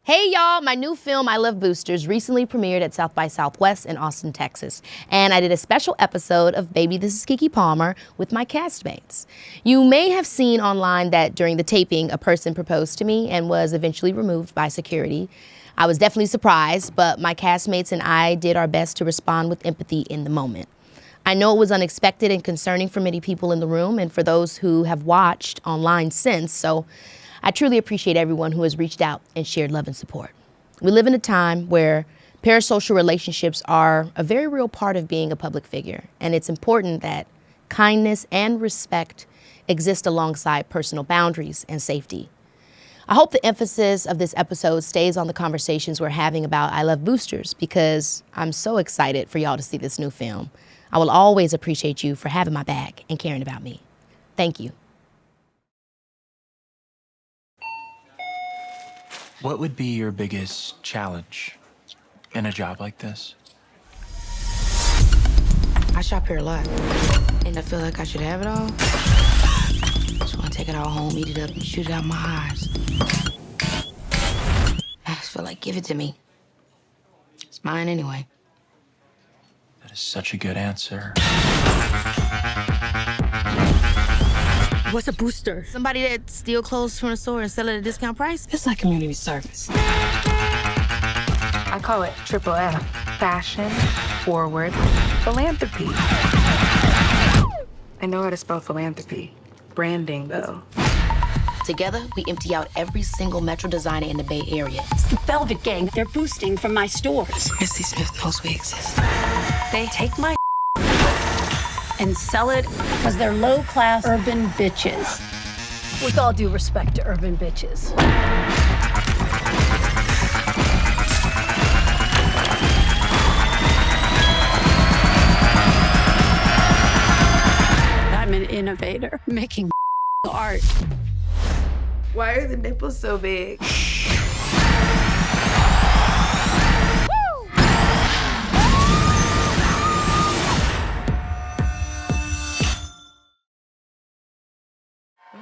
Hey y'all, my new film, I Love Boosters, recently premiered at South by Southwest in Austin, Texas. And I did a special episode of Baby, This is Keke Palmer with my castmates. You may have seen online that during the taping, a person proposed to me and was eventually removed by security. I was definitely surprised, but my castmates and I did our best to respond with empathy in the moment. I know it was unexpected and concerning for many people in the room and for those who have watched online since, so I truly appreciate everyone who has reached out and shared love and support. We live in a time where parasocial relationships are a very real part of being a public figure, and it's important that kindness and respect exist alongside personal boundaries and safety. I hope the emphasis of this episode stays on the conversations we're having about I Love Boosters, because I'm so excited for y'all to see this new film. I will always appreciate you for having my back and caring about me. Thank you. What would be your biggest challenge in a job like this? I shop here a lot, and I feel like I should have it all. Just want to take it all home, eat it up, and shoot it out my eyes. I just feel like, give it to me. It's mine anyway. That is such a good answer. What's a booster? Somebody that steal clothes from the store and sell it at a discount price? It's like community service. I call it triple F. Fashion, forward, philanthropy. I know how to spell philanthropy. Branding, though. Together, we empty out every single Metro designer in the Bay Area. It's the Velvet Gang. They're boosting from my stores. Missy Smith knows we exist. They take my and sell it because they're low-class urban bitches. With all due respect to urban bitches. I'm an innovator making art. Why are the nipples so big?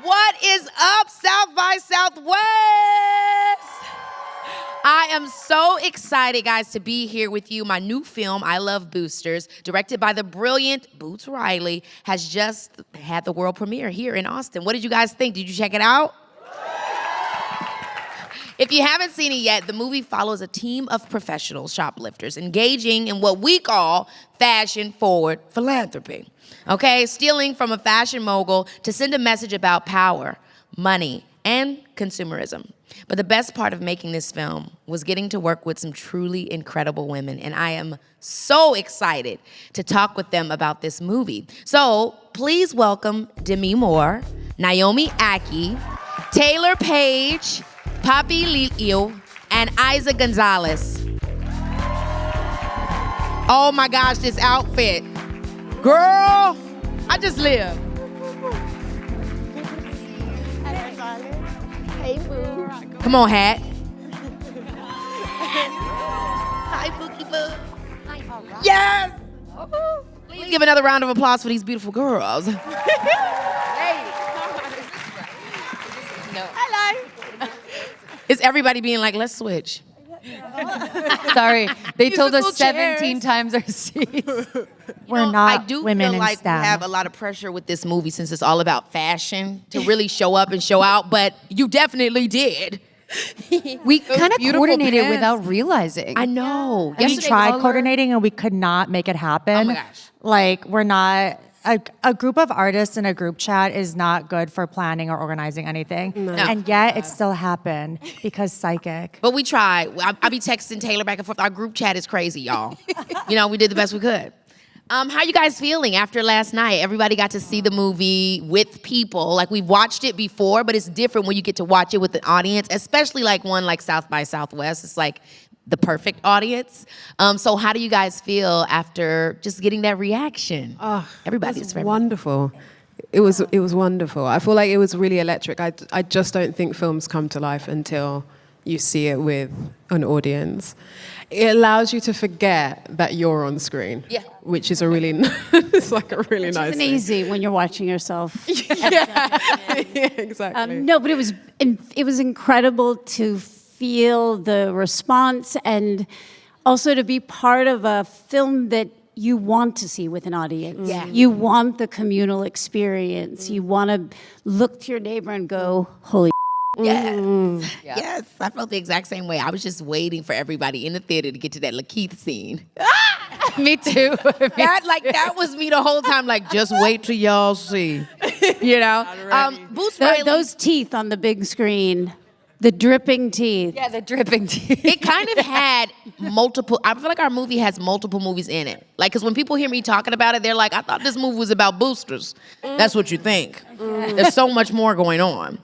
What is up, South by Southwest? I am so excited, guys, to be here with you. My new film, I Love Boosters, directed by the brilliant Boots Riley, has just had the world premiere here in Austin. What did you guys think? Did you check it out? If you haven't seen it yet, the movie follows a team of professional shoplifters engaging in what we call fashion-forward philanthropy. Okay, stealing from a fashion mogul to send a message about power, money, and consumerism. But the best part of making this film was getting to work with some truly incredible women, and I am so excited to talk with them about this movie. So please welcome Demi Moore, Naomi Ackie, Taylour Paige, Papi Lilio, and Eiza González. Oh my gosh, this outfit. Girl, I just live. Hey, boo. Come on, hat. Hi, Bookie Boo. Yes! Please give another round of applause for these beautiful girls. Hello. Is everybody being like, let's switch? Sorry, they told Musical us 17 chairs. times our seats. We're not I do women feel in like STEM. we have a lot of pressure with this movie since it's all about fashion to really show up and show out, but you definitely did. We kind of beautiful coordinated pants. without realizing. I know. We Yesterday, tried color- coordinating and we could not make it happen. Oh my gosh. Like, we're not, a group of artists in a group chat is not good for planning or organizing anything. And yet it still happened because psychic. But we tried. I be texting Taylor back and forth. Our group chat is crazy, y'all. You know, we did the best we could. How you guys feeling after last night? Everybody got to see the movie with people. Like, we've watched it before, but it's different when you get to watch it with an audience, especially like one like South by Southwest. It's like the perfect audience. So how do you guys feel after just getting that reaction? Everybody's favorite. Wonderful. It was wonderful. I feel like it was really electric. I just don't think films come to life until you see it with an audience. It allows you to forget that you're on screen. Yeah. Which is a really, it's like a really nice It's thing. easy when you're watching yourself. Yeah, exactly. No, but it was incredible to feel the response and also to be part of a film that you want to see with an audience. Yeah. You want the communal experience. You want to look to your neighbor and go, holy Yes. Yes, I felt the exact same way. I was just waiting for everybody in the theater to get to that Lakeith scene. Me too. That was me the whole time. Like, just wait till y'all see. You know, Boots Riley. those teeth on the big screen, the dripping teeth. Yeah, the dripping teeth. It kind of had multiple. I feel like our movie has multiple movies in it. Like, because when people hear me talking about it, they're like, "I thought this movie was about boosters." That's what you think. There's so much more going on.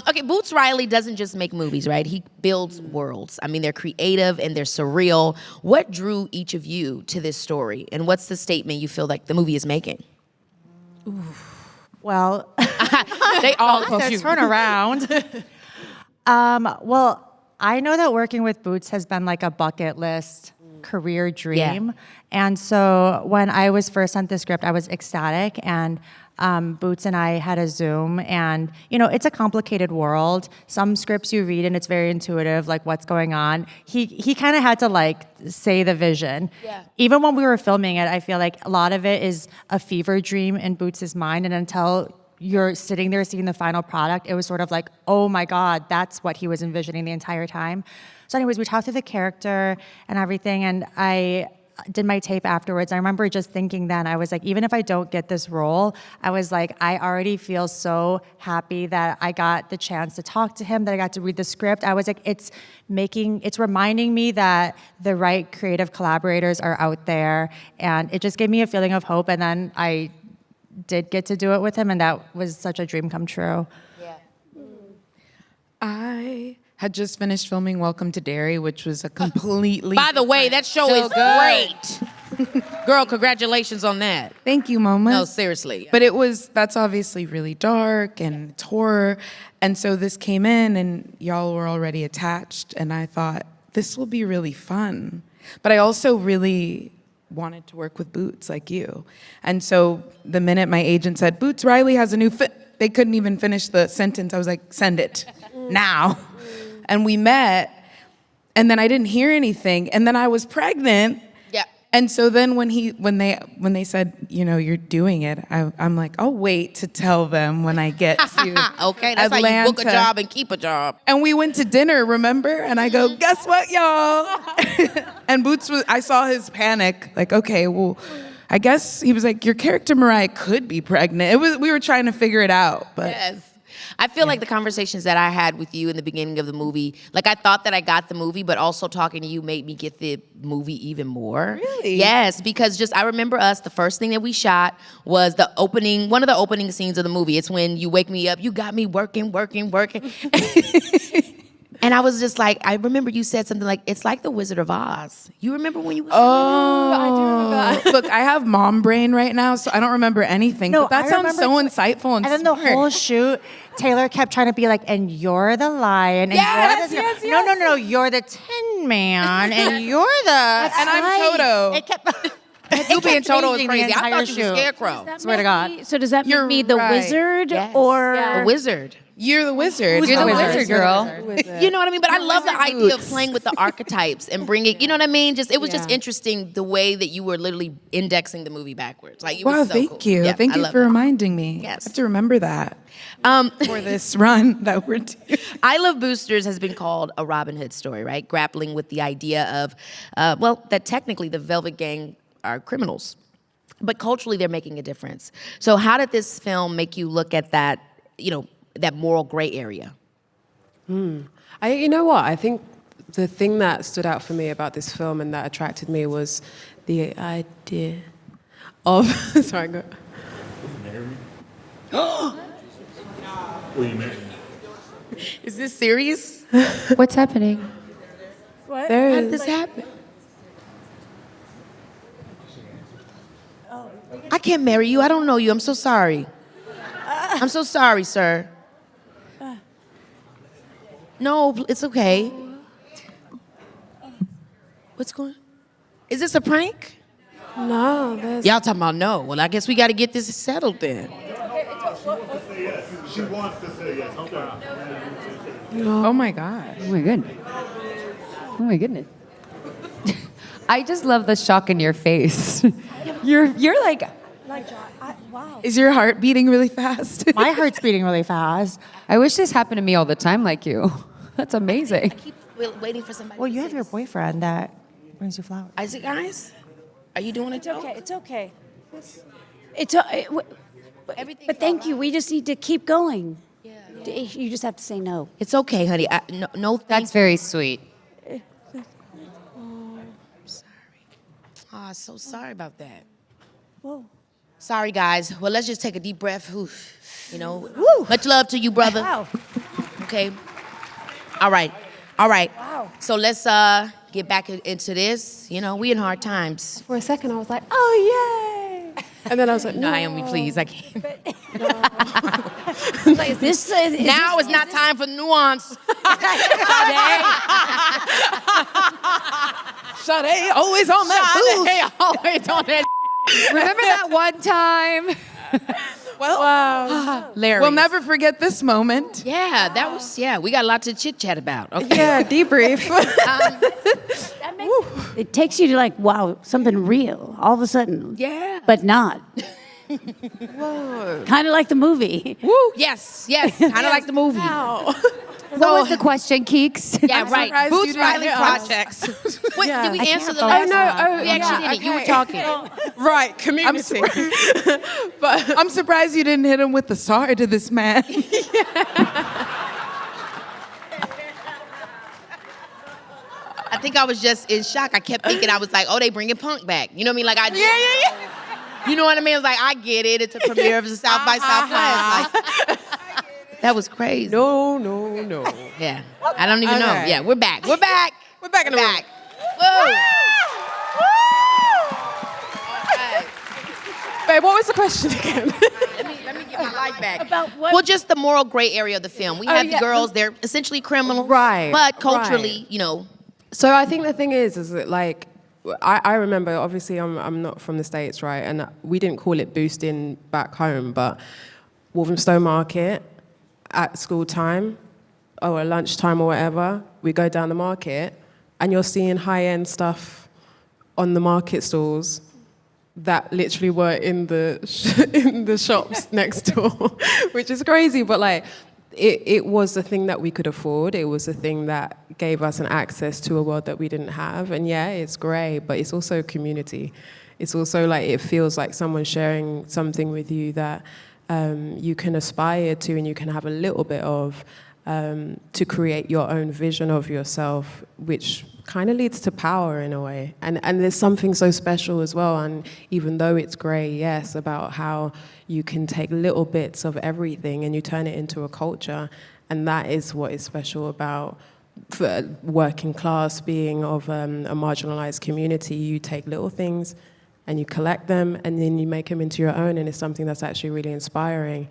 Okay, Boots Riley doesn't just make movies, right? He builds worlds. I mean, they're creative and they're surreal. What drew each of you to this story, and what's the statement you feel like the movie is making? Well, They all turn around. Well, I know that working with Boots has been like a bucket list career dream. Yeah. And so when I was first sent the script, I was ecstatic. And Boots and I had a Zoom. And, you know, it's a complicated world. Some scripts you read and it's very intuitive, like what's going on. He kind of had to like say the vision. Yeah. Even when we were filming it, I feel like a lot of it is a fever dream in Boots' mind. And until you're sitting there seeing the final product, it was sort of like, oh my God, that's what he was envisioning the entire time. So anyways, we talked through the character and everything, and I did my tape afterwards. I remember just thinking then, I was like, even if I don't get this role, I was like, I already feel so happy that I got the chance to talk to him, that I got to read the script. I was like, it's reminding me that the right creative collaborators are out there, and it just gave me a feeling of hope. And then I did get to do it with him, and that was such a dream come true. Yeah. I had just finished filming Welcome to Derry, which was a completely By the way, that show is great. Girl, congratulations on that. Thank you, Mama. No, seriously. But that's obviously really dark and it's horror. And so this came in and y'all were already attached, and I thought, this will be really fun. But I also really wanted to work with Boots like you. And so the minute my agent said, Boots Riley has a new they couldn't even finish the sentence. I was like, send it now. And we met, and then I didn't hear anything, and then I was pregnant. Yeah. And so then when they said, you know, you're doing it, I'm like, I'll wait to tell them when I get to Okay, that's Atlanta. how you book a job and keep a job. And we went to dinner, remember? And I go, guess what, y'all? And Boots I saw his panic, like, okay, well, I guess he was like, your character Mariah could be pregnant. We were trying to figure it out, but. Yes. I feel like the conversations that I had with you in the beginning of the movie, like I thought that I got the movie, but also talking to you made me get the movie even more. Really? Yes, because I remember the first thing that we shot was one of the opening scenes of the movie. It's when you wake me up, you got me working. And I was just like, I remember you said something like, it's like the Wizard of Oz. You remember when you was I do remember that. Look, I have mom brain right now, so I don't remember anything. No, but that I sounds so remember insightful and then the smart. whole shoot, Taylour kept trying to be like, and you're the lion, and you're the no, you're the Tin Man, and you're the And I'm Toto. It kept. You being Toto was changing the crazy. I entire thought you was shoot. Scarecrow. Swear to God. So does that You're make me the right. wizard Yes. or The wizard. You're the wizard. You're the wizard, girl. You know what I mean? But I love the idea of playing with the archetypes and bringing, you know what I mean? It was just interesting the way that you were literally indexing the movie backwards. Like, it was Wow, so thank cool. you. Yeah, Thank I you love for it. reminding me. Yes. I have to remember that for this run that we're doing. I Love Boosters has been called a Robin Hood story, right? Grappling with the idea of, that technically the Velvet Gang are criminals, but culturally they're making a difference. So how did this film make you look at that, that moral gray area? You know what? I think the thing that stood out for me about this film and that attracted me was the idea of. Sorry, go. Will you marry me? Is this serious? What's happening? How did this happen? I can't marry you. I don't know you. I'm so sorry. I'm so sorry, sir. No, it's okay. What's going on? Is this a prank? No, there's. Y'all talking about no. Well, I guess we got to get this settled then. She wants to say yes. She wants to say yes. Okay. Oh my God. Oh my goodness. Oh my goodness. I just love the shock in your face. You're like, Wow. Is your heart beating really fast? My heart's beating really fast. I wish this happened to me all the time like you. That's amazing. Keep waiting for somebody. Well, you have your boyfriend that brings you flowers. Eiza, guys, are you doing it? Okay, it's okay. Everything. But thank you. We just need to keep going. Yeah. You just have to say no. It's okay, honey. No, That's very sweet. Oh, so sorry about that. Whoa. Sorry, guys. Well, let's just take a deep breath. Oof. You know, much love to you, brother. Wow. Okay. All right. Wow. So let's get back into this. You know, we in hard times. For a second, I was like, oh, yay. And then I was like, no. Naomi, please, I can't. Is this, Now it's not time for nuance. Sade, always on that Sade, always on that. Remember that one time? Well, Larry. we'll never forget this moment. Yeah, that was, we got a lot to chit chat about. Okay. Yeah, debrief. that makes, it takes you to like, wow, something real all of a sudden. Yeah. But not. Kind of like the movie. Woo. Yes, kind of like the movie. What was the question, Keeks? Yeah, right. surprised Boots you didn't Riley hit projects. Wait, did we answer the Oh, last no, one? oh, We actually didn't. You were talking. Right, community. But I'm surprised you didn't hit him with the sorry to this man. I think I was just in shock. I kept thinking, I was like, oh, they bringing Punk back. You know what I mean? Like, yeah. You know what I mean? I was like, I get it. It's a premiere of the South by Southwest. Like, that was crazy. No. Yeah. I don't even know. Okay. Yeah, we're back. We're back. We're back in the room. Whoa. Babe, what was the question again? Let me get my life back. About what? Well, just the moral gray area of the film. We have the girls, they're essentially criminals. Right, But culturally, right. you know. So I think the thing is that like, I remember, obviously I'm not from the States, right? And we didn't call it boosting back home, but Walthamstow Market at school time or at lunchtime or whatever, we go down the market and you're seeing high-end stuff on the market stalls that literally were in the shops next door, which is crazy, but like, it was the thing that we could afford. It was the thing that gave us an access to a world that we didn't have. And yeah, it's great, but it's also community. It's also like, it feels like someone sharing something with you that you can aspire to and you can have a little bit of to create your own vision of yourself, which kind of leads to power in a way. And there's something so special as well. And even though it's great, yes, about how you can take little bits of everything and you turn it into a culture. And that is what is special about working class, being of a marginalized community. You take little things and you collect them and then you make them into your own, and it's something that's actually really inspiring.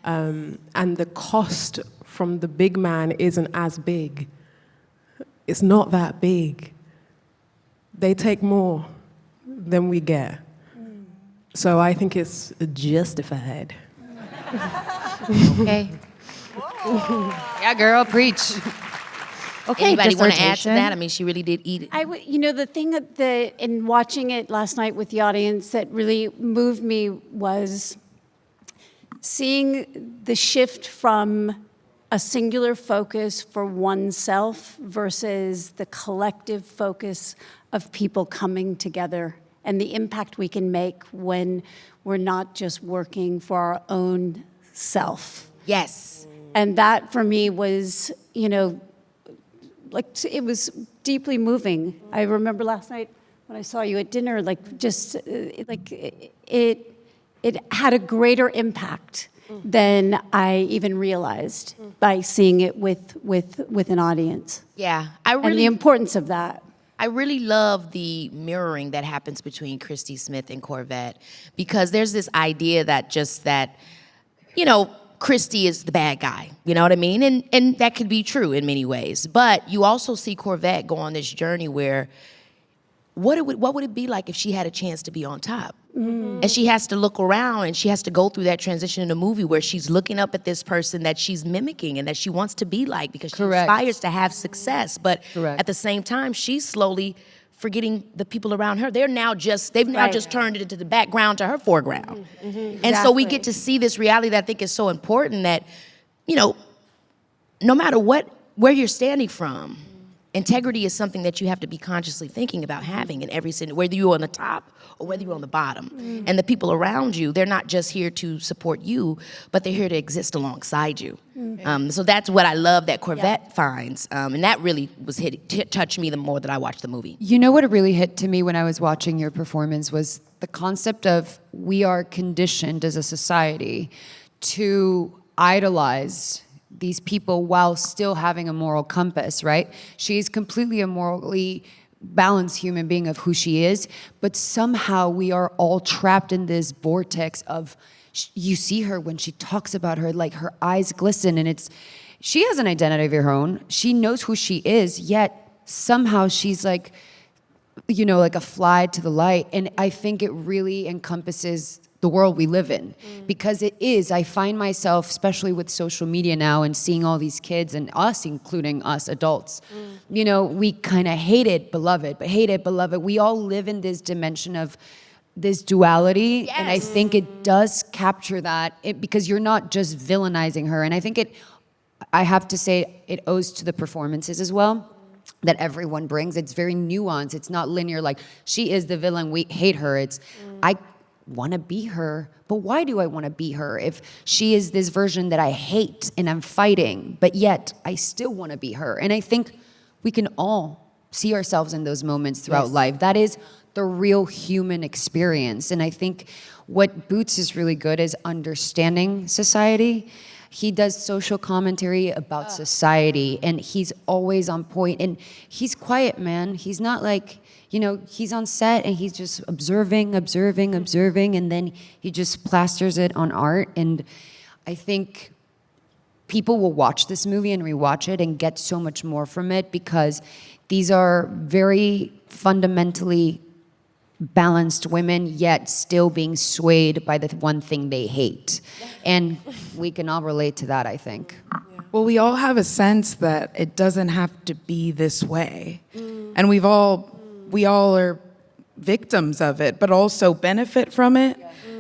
And the cost from the big man isn't as big. It's not that big. They take more than we get. So I think it's justified. Okay. Yeah, girl, preach. Okay, Anybody want to add to dissertation. that? I mean, she really did eat it. The thing in watching it last night with the audience that really moved me was seeing the shift from a singular focus for oneself versus the collective focus of people coming together and the impact we can make when we're not just working for our own self. Yes. And that for me was, like it was deeply moving. I remember last night when I saw you at dinner, it had a greater impact than I even realized by seeing it with an audience. Yeah. And the importance of that. I really love the mirroring that happens between Christy Smith and Corvette, because there's this idea that Christy is the bad guy, you know what I mean? And that could be true in many ways. But you also see Corvette go on this journey where what would it be like if she had a chance to be on top? And she has to look around and she has to go through that transition in the movie where she's looking up at this person that she's mimicking and that she wants to be like because she aspires to have success. But at the same time, she's slowly forgetting the people around her. They've now just turned it into the background to her foreground. And so we get to see this reality that I think is so important that, you know, no matter where you're standing from, integrity is something that you have to be consciously thinking about having in every single, whether you're on the top or whether you're on the bottom. And the people around you, they're not just here to support you, but they're here to exist alongside you. So that's what I love that Corvette finds. And that really was touched me the more that I watched the movie. You know what really hit to me when I was watching your performance was the concept of we are conditioned as a society to idolize these people while still having a moral compass, right? She's completely a morally balanced human being of who she is, but somehow we are all trapped in this vortex of, you see her when she talks about her, like her eyes glisten, and she has an identity of her own. She knows who she is, yet somehow she's like, you know, like a fly to the light. And I think it really encompasses the world we live in, because it is. I find myself, especially with social media now and seeing all these kids and us, including us adults, you know, we kind of hate it, beloved, but hate it, beloved. We all live in this dimension of this duality, and I think it does capture that because you're not just villainizing her. And I think I have to say, it owes to the performances as well that everyone brings. It's very nuanced. It's not linear, like she is the villain, we hate her. It's, I want to be her, but why do I want to be her if she is this version that I hate and I'm fighting, but yet I still want to be her? And I think we can all see ourselves in those moments throughout life. That is the real human experience. And I think what Boots is really good is understanding society. He does social commentary about society, and he's always on point. And he's quiet, man. He's not like, you know, he's on set and he's just observing, and then he just plasters it on art. And I think people will watch this movie and rewatch it and get so much more from it, because these are very fundamentally balanced women, yet still being swayed by the one thing they hate. And we can all relate to that, I think. Well, we all have a sense that it doesn't have to be this way. And we all are victims of it, but also benefit from it.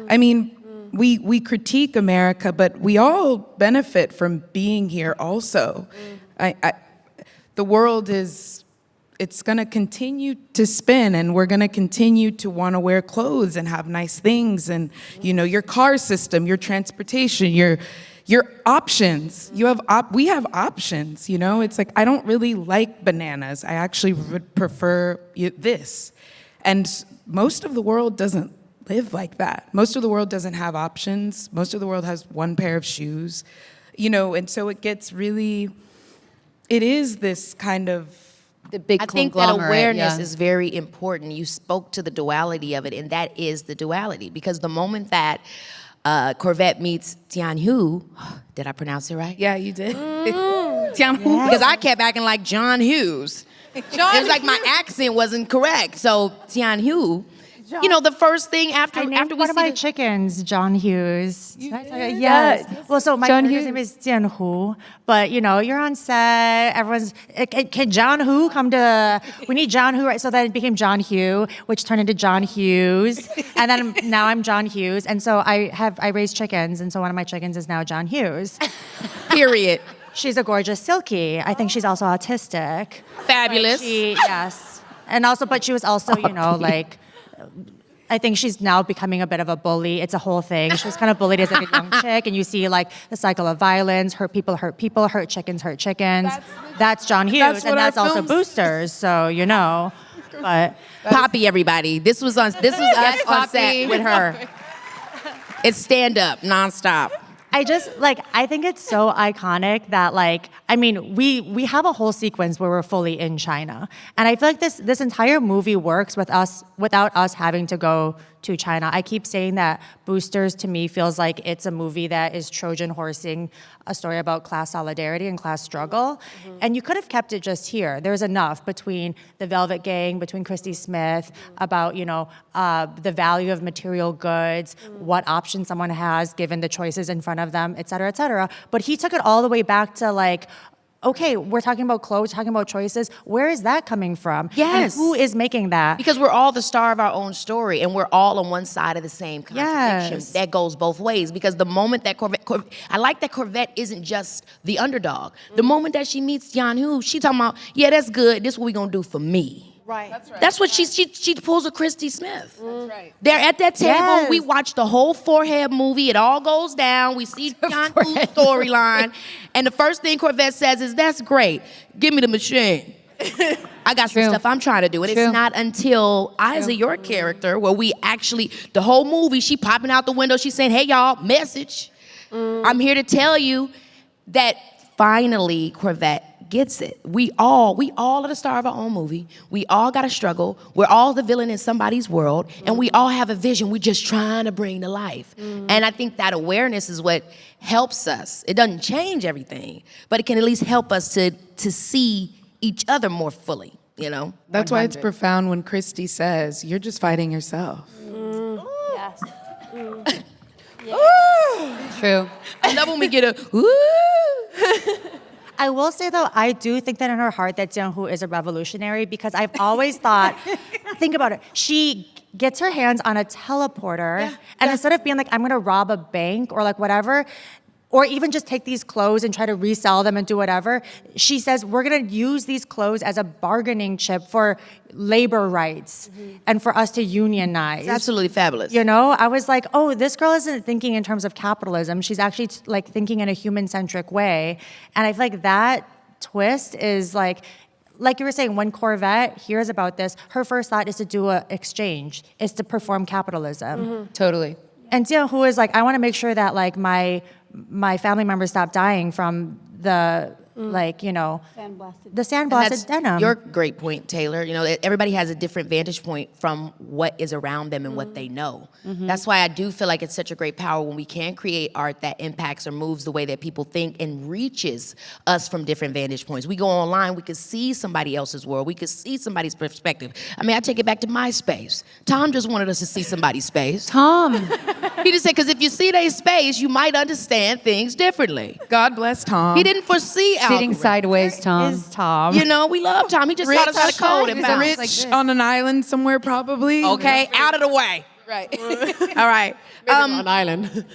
I mean, we critique America, but we all benefit from being here also. The world it's gonna continue to spin, and we're gonna continue to wanna wear clothes and have nice things, and you know, your car system, your transportation, your options. We have options, you know? It's like, I don't really like bananas. I actually would prefer this. And most of the world doesn't live like that. Most of the world doesn't have options. Most of the world has one pair of shoes, you know? And so it gets really, it is this kind of, the big I think that conglomerate, awareness is very important. You spoke to the duality of it, and that is the duality. Because the moment that Corvette meets Tian-Hu, did I pronounce it right? Yeah, you did. Tian-Hu. Because I kept acting like John Hughes. It was like my accent wasn't correct. So Tian-Hu, you know, the first thing after we one see of my chickens, John Hughes. Yes. Well, so my partner's name is Jian Hu, but you know, you're on set. Everyone's can John Hu come to? We need John Hu, right? So then it became John Hugh, which turned into John Hughes, and then now I'm John Hughes, and so I raise chickens, and so one of my chickens is now John Hughes. Period. She's a gorgeous Silky. I think she's also autistic. Fabulous. Yes, and also, but she was also, you know, like. I think she's now becoming a bit of a bully. It's a whole thing. She was kind of bullied as a young chick, and you see like the cycle of violence, hurt people, hurt chickens, hurt chickens. That's John Hughes, and that's also Boosters, so you know. But Poppy, everybody. This was us on set with her. It's stand up, nonstop. I just, like, I think it's so iconic that, like, I mean, we have a whole sequence where we're fully in China. And I feel like this entire movie works without us having to go to China. I keep saying that Boosters, to me, feels like it's a movie that is Trojan horsing a story about class solidarity and class struggle. And you could have kept it just here. There's enough between the Velvet Gang, between Christy Smith, about, you know, the value of material goods, what options someone has given the choices in front of them, et cetera, et cetera. But he took it all the way back to, like, okay, we're talking about clothes, talking about choices. Where is that coming from? Yes. And who is making that? Because we're all the star of our own story, and we're all on one side of the same contradiction. Yes. That goes both ways. Because the moment that Corvette, I like that Corvette isn't just the underdog. The moment that she meets Yan Hu, she talking about, yeah, that's good. This is what we gonna do for me. Right. That's what she pulls a Christy Smith. That's right. They're at that table. Yes. We watch the whole Forehead movie. It all goes down. We see John Woo's storyline, and the first thing Corvette says is, "That's great. Give me the machine." I got some stuff I'm trying to do, and it's not until Eiza, your character, where we actually the whole movie. She popping out the window. She's saying, "Hey y'all, message. I'm here to tell you that finally Corvette gets it. We all are the star of our own movie. We all got to struggle. We're all the villain in somebody's world, and we all have a vision we're just trying to bring to life. And I think that awareness is what helps us. It doesn't change everything, but it can at least help us to see each other more fully, you know? That's why it's profound when Christy says, "You're just fighting yourself." Yes. True. I love when we get a, woo! I will say, though, I do think that in her heart that Jiang Hu is a revolutionary, because I've always thought, think about it, she gets her hands on a teleporter, and instead of being like, I'm gonna rob a bank or like whatever, or even just take these clothes and try to resell them and do whatever, she says, we're gonna use these clothes as a bargaining chip for labor rights and for us to unionize. It's absolutely fabulous. You know, I was like, oh, this girl isn't thinking in terms of capitalism. She's actually like thinking in a human-centric way. And I feel like that twist is like you were saying, when Corvette hears about this, her first thought is to do an exchange, is to perform capitalism. Totally. And Jiang Hu is like, I want to make sure that like my family members stop dying from the like, you know, the sandblasted denim. Your great point, Taylor. You know, everybody has a different vantage point from what is around them and what they know. That's why I do feel like it's such a great power when we can create art that impacts or moves the way that people think and reaches us from different vantage points. We go online, we could see somebody else's world. We could see somebody's perspective. I mean, I take it back to MySpace. Tom just wanted us to see somebody's space. Tom. He just said, because if you see their space, you might understand things differently. God bless Tom. He didn't foresee Sitting algorithm. sideways, Tom. Is Tom. You know, we love Tom. He just taught us how to code and bounce. Rich on an island somewhere, probably. Okay, out of the way. Right. All right. On an island.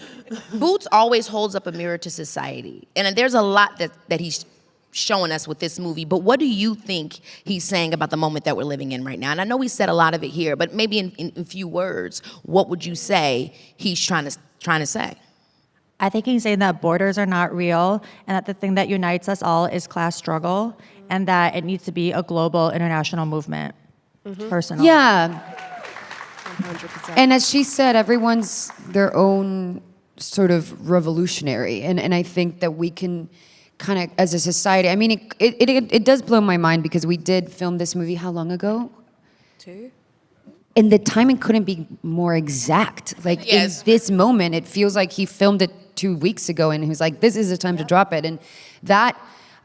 Boots always holds up a mirror to society. And there's a lot that he's showing us with this movie, but what do you think he's saying about the moment that we're living in right now? And I know we said a lot of it here, but maybe in a few words, what would you say he's trying to say? I think he's saying that borders are not real, and that the thing that unites us all is class struggle, and that it needs to be a global international movement. Personally. Yeah. 100%. And as she said, everyone's their own sort of revolutionary. And I think that we can kind of, as a society, I mean, it does blow my mind, because we did film this movie how long ago? 2. And the timing couldn't be more exact. Like, Yes. in this moment, it feels like he filmed it 2 weeks ago, and he was like, this is the time to drop it. And that,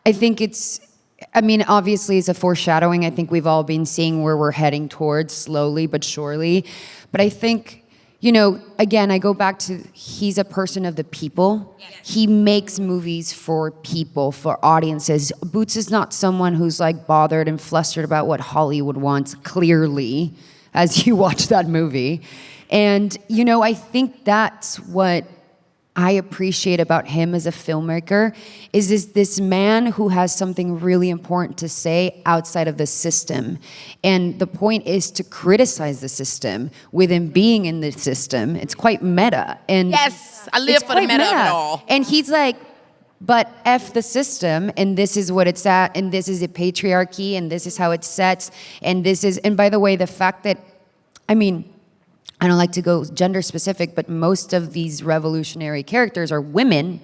I think obviously it's a foreshadowing. I think we've all been seeing where we're heading towards, slowly but surely. But I think, you know, again, I go back to, he's a person of the people. He makes movies for people, for audiences. Boots is not someone who's like bothered and flustered about what Hollywood wants, clearly, as you watch that movie. And, you know, I think that's what I appreciate about him as a filmmaker, is this man who has something really important to say outside of the system. And the point is to criticize the system within being in the system. It's quite meta. And Yes, I live for the meta of it all. And he's like, but F the system, and this is what it's at, and this is a patriarchy, and this is how it sets, and by the way, the fact that, I mean, I don't like to go gender specific, but most of these revolutionary characters are women.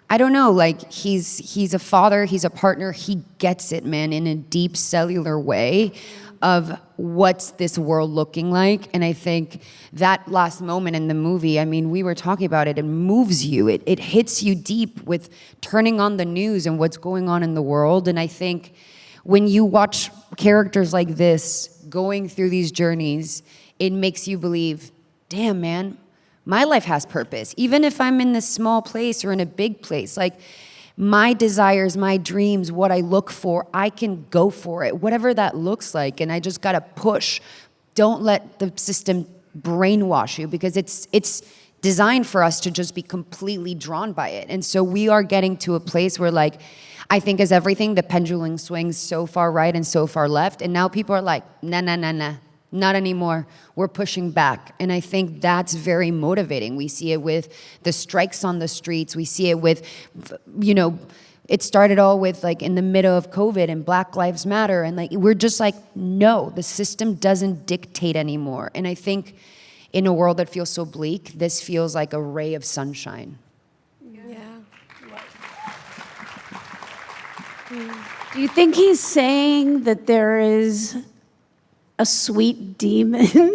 I don't know, like he's a father, he's a partner, he gets it, man, in a deep cellular way of what's this world looking like. And I think that last moment in the movie, I mean, we were talking about it, it moves you, it hits you deep with turning on the news and what's going on in the world. And I think when you watch characters like this going through these journeys, it makes you believe, damn, man, my life has purpose. Even if I'm in this small place or in a big place, like my desires, my dreams, what I look for, I can go for it, whatever that looks like. And I just gotta push. Don't let the system brainwash you, because it's designed for us to just be completely drawn by it. And so we are getting to a place where, like, I think as everything, the pendulum swings so far right and so far left. And now people are like, nah. Not anymore. We're pushing back. And I think that's very motivating. We see it with the strikes on the streets. We see it with, you know, it started all with like in the middle of COVID and Black Lives Matter. And like, we're just like, no, the system doesn't dictate anymore. And I think in a world that feels so bleak, this feels like a ray of sunshine. Do you think he's saying that there is a sweet demon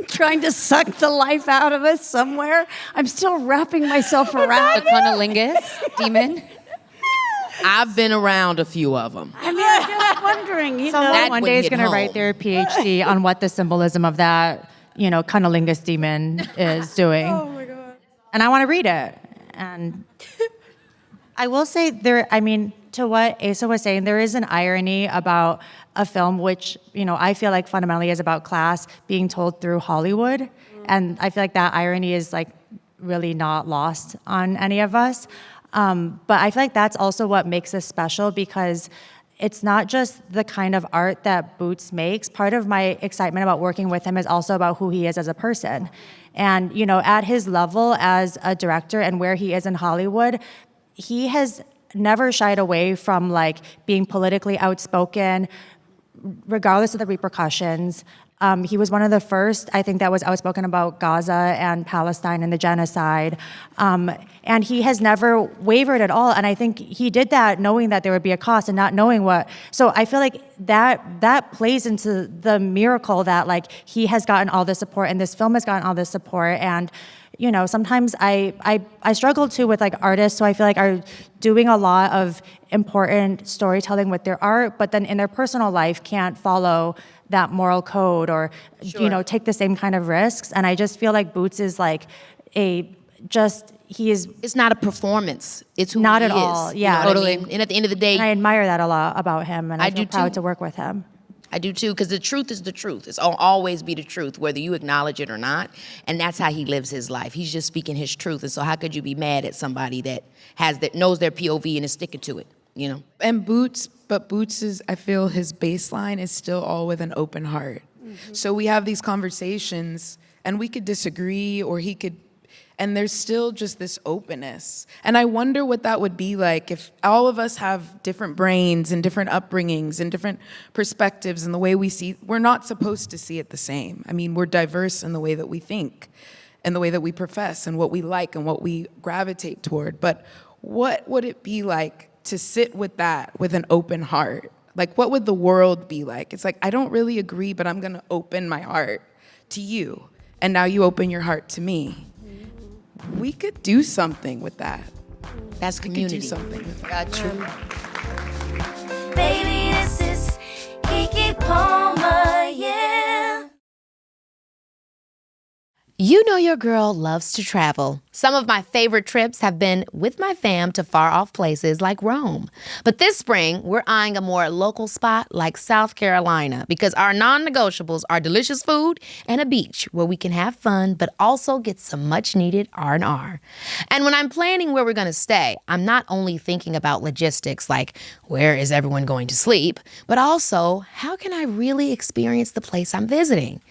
trying to suck the life out of us somewhere? I'm still wrapping myself around. The cunnilingus demon? I've been around a few of them. I mean, I'm just wondering, you know. Someone one would day is hit going to home. write their PhD on what the symbolism of that, cunnilingus demon is doing. Oh my God. And I want to read it. And I will say to what Eiza was saying, there is an irony about a film which, I feel like fundamentally is about class being told through Hollywood. And I feel like that irony is like really not lost on any of us. But I feel like that's also what makes this special, because it's not just the kind of art that Boots makes. Part of my excitement about working with him is also about who he is as a person. And, at his level as a director and where he is in Hollywood, he has never shied away from like being politically outspoken, regardless of the repercussions. He was one of the first, I think, that was outspoken about Gaza and Palestine and the genocide. And he has never wavered at all. And I think he did that knowing that there would be a cost and not knowing what. So I feel like that plays into the miracle that like he has gotten all this support and this film has gotten all this support. And sometimes I struggle too with like artists who I feel like are doing a lot of important storytelling with their art, but then in their personal life can't follow that moral code or, take the same kind of risks. And I just feel like Boots is like It's not a performance. It's who not he at is. all. You know Yeah. what I mean? And at the end of the day, And I admire that a lot about him, and I feel do proud too. to work with him. I do too, because the truth is the truth. It's always be the truth, whether you acknowledge it or not. And that's how he lives his life. He's just speaking his truth. And so how could you be mad at somebody that knows their POV and is sticking to it, And Boots is, I feel his baseline is still all with an open heart. Mm-hmm. So we have these conversations and we could disagree or he could, and there's still just this openness. And I wonder what that would be like if all of us have different brains and different upbringings and different perspectives and the way we see, we're not supposed to see it the same. I mean, we're diverse in the way that we think and the way that we profess and what we like and what we gravitate toward. But what would it be like to sit with that with an open heart? Like, what would the world be like? It's like, I don't really agree, but I'm gonna open my heart to you. And now you open your heart to me. We could do something with that. That's community. We could do something with that. Got you. Baby, this is Keke Palmer, yeah. You know your girl loves to travel. Some of my favorite trips have been with my fam to far-off places like Rome. But this spring, we're eyeing a more local spot like South Carolina because our non-negotiables are delicious food and a beach where we can have fun but also get some much-needed R&R. And when I'm planning where we're going to stay, I'm not only thinking about logistics like where is everyone going to sleep, but also how can I really experience the place I'm visiting?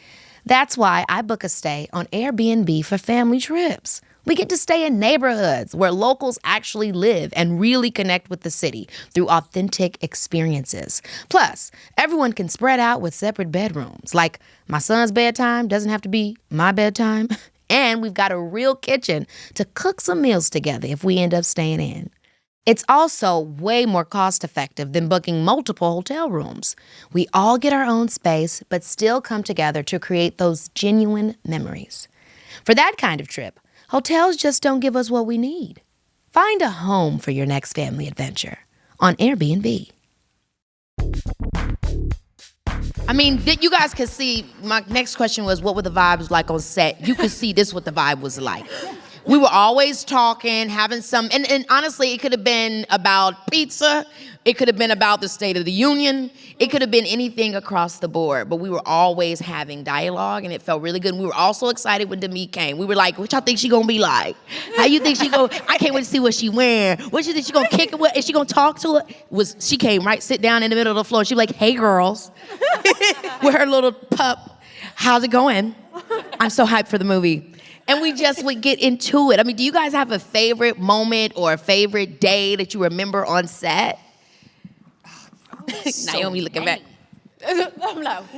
That's why I book a stay on Airbnb for family trips. We get to stay in neighborhoods where locals actually live and really connect with the city through authentic experiences. Plus, everyone can spread out with separate bedrooms. Like, my son's bedtime doesn't have to be my bedtime. And we've got a real kitchen to cook some meals together if we end up staying in. It's also way more cost-effective than booking multiple hotel rooms. We all get our own space, but still come together to create those genuine memories. For that kind of trip, hotels just don't give us what we need. Find a home for your next family adventure on Airbnb. I mean, you guys could see, my next question was, what were the vibes like on set? You could see this what the vibe was like. We were always talking, having some, and honestly, it could have been about pizza. It could have been about the State of the Union. It could have been anything across the board, but we were always having dialogue, and it felt really good. And we were also excited when Demi came. We were like, what y'all think she gonna be like? How you think she go? I can't wait to see what she wearing. What you think she gonna kick it with? Is she gonna talk to it? She came right, sit down in the middle of the floor. She was like, hey girls, with her little pup. How's it going? I'm so hyped for the movie. And we just would get into it. I mean, do you guys have a favorite moment or a favorite day that you remember on set? Naomi looking back. I'm like,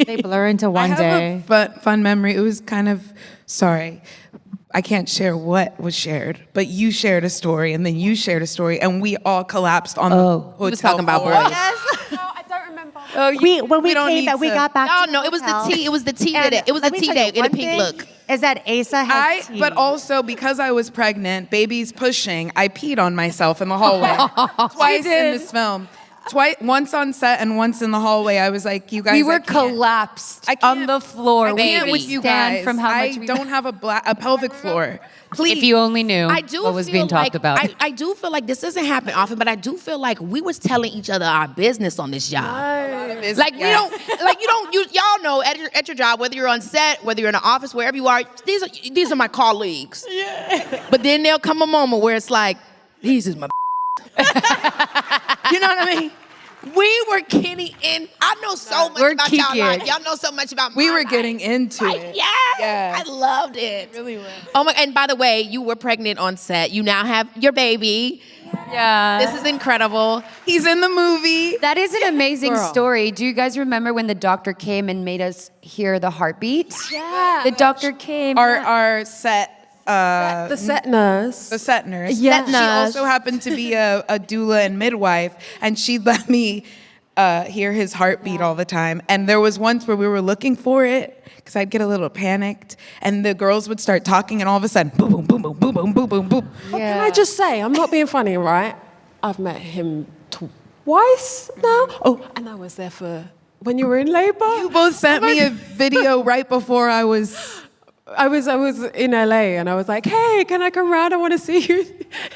They blur into one I day. have a fun memory. It was kind of, sorry, I can't share what was shared, but you shared a story, and then you shared a story, and we all collapsed on the hotel He was talking about floor. boys. no, I don't remember. When we don't came need back, we to- got back. Oh to no, it was the hotel. tea. It was the tea And that it was the let me tea tell day you in a one pink thing look. Is that Eiza has tea. But also because I was pregnant, baby's pushing, I peed on myself in the hallway twice in this film. Once on set and once in the hallway. I was like, you guys, We were I can't. collapsed I can't- on the floor. I We can't could with you stand guys. from how I much we don't have a pelvic floor. Please. If you only knew I do what was feel being talked like, about. I do feel like this doesn't happen often, but I do feel like we was telling each other our business on this job. Like we don't, like y'all know at your job, whether you're on set, whether you're in an office, wherever you are, these are my colleagues. Yeah. But then there'll come a moment where it's like, these is my. You know what I mean? We were Kenny and I know so much We're about y'all Keke. life. Y'all know so much about We my were life. getting into it. Yes, Yeah. I loved it. Really were. Oh my! And by the way, you were pregnant on set. You now have your baby. Yeah. This is incredible. He's in the movie. That is an amazing Girl. story. Do you guys remember when the doctor came and made us hear the heartbeat? Yeah. The doctor came. Our set. The set nurse. The set nurse. Yes. She also happened to be a doula and midwife, and she let me hear his heartbeat all the time. And there was once where we were looking for it, because I'd get a little panicked, and the girls would start talking, and all of a sudden, boom, boom, boom, boom, boom, boom, boom, boom. Can I just say, I'm not being funny, right? I've met him twice now. Oh, and I was there for when you were in labor. You both sent me a video right before I was I was in LA and I was like, hey, can I come around? I want to see you.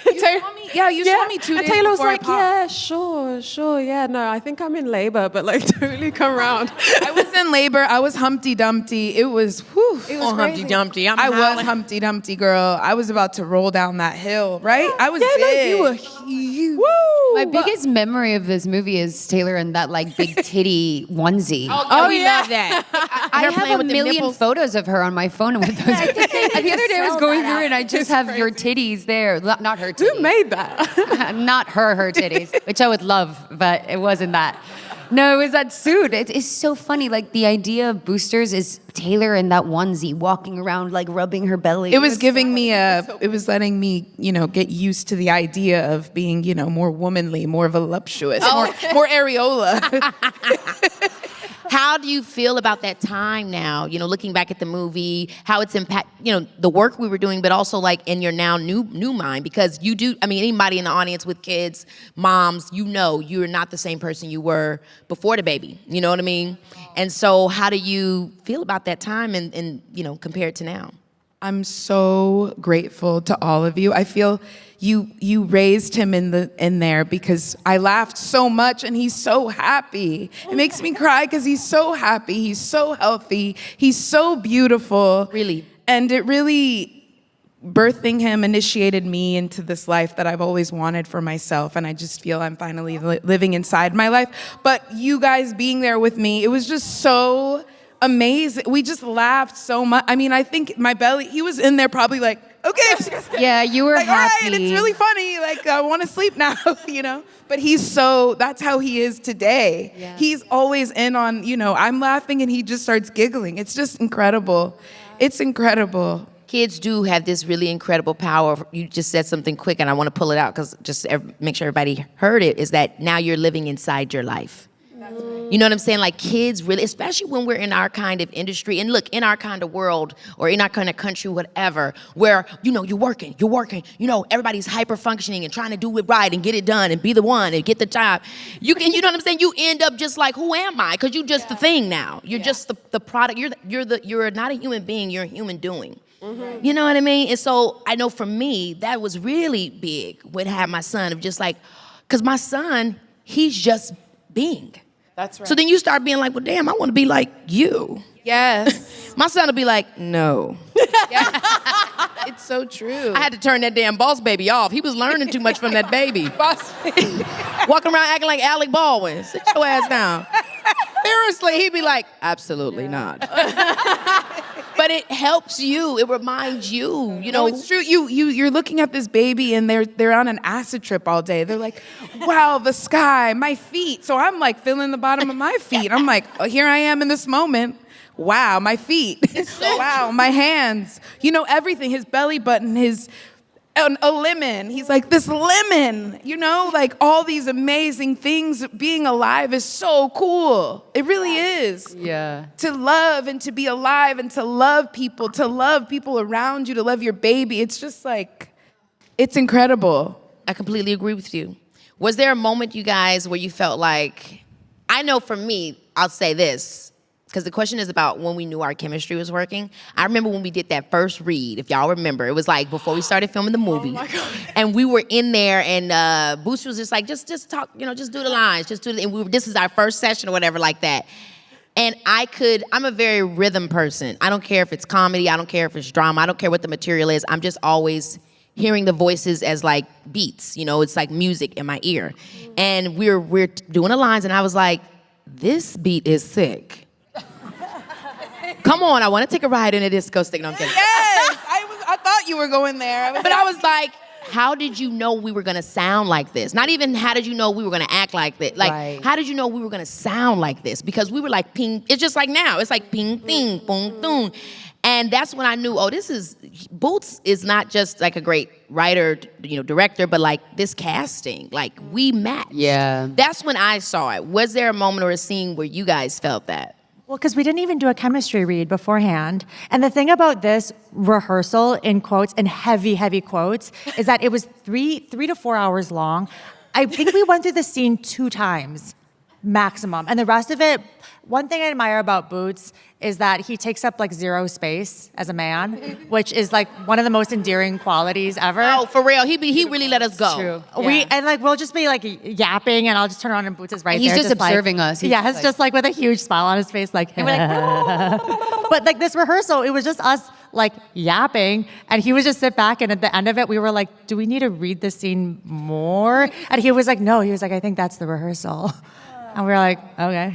You saw me? Yeah, you saw me 2 and days Taylor was before I like, popped. yeah, sure, yeah. No, I think I'm in labor, but like totally come around. I was in labor. I was Humpty Dumpty. It was, whew. It was Humpty crazy. Dumpty. I was Humpty Dumpty, girl. I was about to roll down that hill, right? I was Yeah, no, big. you were huge. My biggest memory of this movie is Taylor in that like big titty onesie. Oh, we love that. I Her have playing a with the million nipples. photos of her on my phone with those. And the other day I was going through it and I just have your titties there. Not her titties. Who made that? Not her titties, which I would love, but it wasn't that. No, it was that suit. It's so funny. Like the idea of Boosters is Taylor in that onesie walking around like rubbing her belly. It was giving me it was letting me, get used to the idea of being, more womanly, more voluptuous, more areola. How do you feel about that time now? Looking back at the movie, how it's impact, the work we were doing, but also like in your now new mind, because you do. I mean, anybody in the audience with kids, moms, you're not the same person you were before the baby. You know what I mean? And so, how do you feel about that time and compared to now? I'm so grateful to all of you. I feel you raised him in there because I laughed so much and he's so happy. It makes me cry because he's so happy. He's so healthy. He's so beautiful. Really. And it really, birthing him initiated me into this life that I've always wanted for myself. And I just feel I'm finally living inside my life. But you guys being there with me, it was just so amazing. We just laughed so much. I mean, I think my belly, he was in there probably like, Okay. Yeah, you were Like, all happy. right, it's really funny. Like, I want to sleep now, you know? But that's how he is today. Yeah. He's always in on, I'm laughing and he just starts giggling. It's just incredible. It's incredible. Kids do have this really incredible power. You just said something quick, and I want to pull it out because just make sure everybody heard it, is that now you're living inside your life. You know what I'm saying? Like kids really, especially when we're in our kind of industry, and look, in our kind of world or in our kind of country, whatever, where, you're working, everybody's hyper functioning and trying to do it right and get it done and be the one and get the job. You know what I'm saying? You end up just like, who am I? Because you're just the thing now. You're just the product. You're not a human being, you're a human doing. You know what I mean? And so I know for me, that was really big when I had my son, of just like, because my son, he's just being. That's right. So then you start being like, well, damn, I want to be like you. Yes. My son will be like, no. It's so true. I had to turn that damn boss baby off. He was learning too much from that baby. Boss baby. Walking around acting like Alec Baldwin. Sit your ass down. Seriously, he'd be like, absolutely not. But it helps you. It reminds you. No, it's true. You're looking at this baby and they're on an acid trip all day. They're like, wow, the sky, my feet. So I'm like feeling the bottom of my feet. I'm like, oh, here I am in this moment. Wow, my feet. Wow, my hands. Everything. His belly button, a lemon. He's like, this lemon, like all these amazing things. Being alive is so cool. It really is. Yeah. To love and to be alive and to love people around you, to love your baby. It's just like, it's incredible. I completely agree with you. Was there a moment, you guys, where you felt like, I know for me, I'll say this, because the question is about when we knew our chemistry was working. I remember when we did that first read, if y'all remember. It was like before we started filming the movie. Oh my God. And we were in there, and Booster was just like, just talk, just do the lines, and this is our first session or whatever like that. And I'm a very rhythm person. I don't care if it's comedy, I don't care if it's drama, I don't care what the material is. I'm just always hearing the voices as like beats, it's like music in my ear. And we're doing the lines, and I was like, this beat is sick. Come on, I want to take a ride in a disco stick. No, I'm kidding. Yes, I thought you were going there. But I was like, how did you know we were going to sound like this? Not even how did you know we were going to act like this? Like, Right. How did you know we were going to sound like this? Because we were like, ping. It's just like now. It's like ping, ping, boom, boom. And that's when I knew, Boots is not just like a great writer, director, but like this casting, like we match. Yeah. That's when I saw it. Was there a moment or a scene where you guys felt that? Well, because we didn't even do a chemistry read beforehand. And the thing about this rehearsal, in quotes, and heavy, heavy quotes, is that it was 3 to 4 hours long. I think we went through the scene 2 times, maximum. And the rest of it, one thing I admire about Boots is that he takes up like 0 space as a man, which is like one of the most endearing qualities ever. Oh, for real. He really let us go. True. We'll just be like yapping, and I'll just turn around and Boots is right He's there. just observing us. He's It's just like with a huge smile on his face, like. And we're like, but like this rehearsal, it was just us like yapping, and he would just sit back, and at the end of it, we were like, do we need to read this scene more? And he was like, no. He was like, I think that's the rehearsal. And we were like, okay.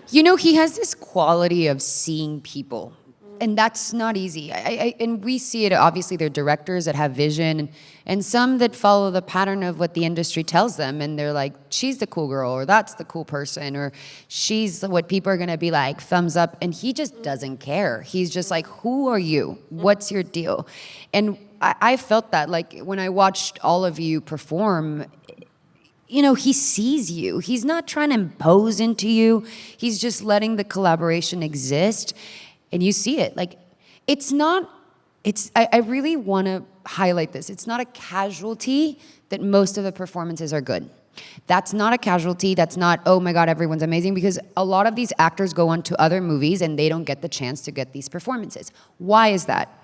He has this quality of seeing people, and that's not easy. And we see it, obviously, there are directors that have vision, and some that follow the pattern of what the industry tells them, and they're like, she's the cool girl, or that's the cool person, or she's what people are gonna be like, thumbs up, and he just doesn't care. He's just like, who are you? What's your deal? And I felt that, like, when I watched all of you perform, he sees you. He's not trying to impose into you. He's just letting the collaboration exist. And you see it. Like, I really want to highlight this. It's not a casualty that most of the performances are good. That's not a casualty. That's not, oh my God, everyone's amazing. Because a lot of these actors go on to other movies and they don't get the chance to get these performances. Why is that?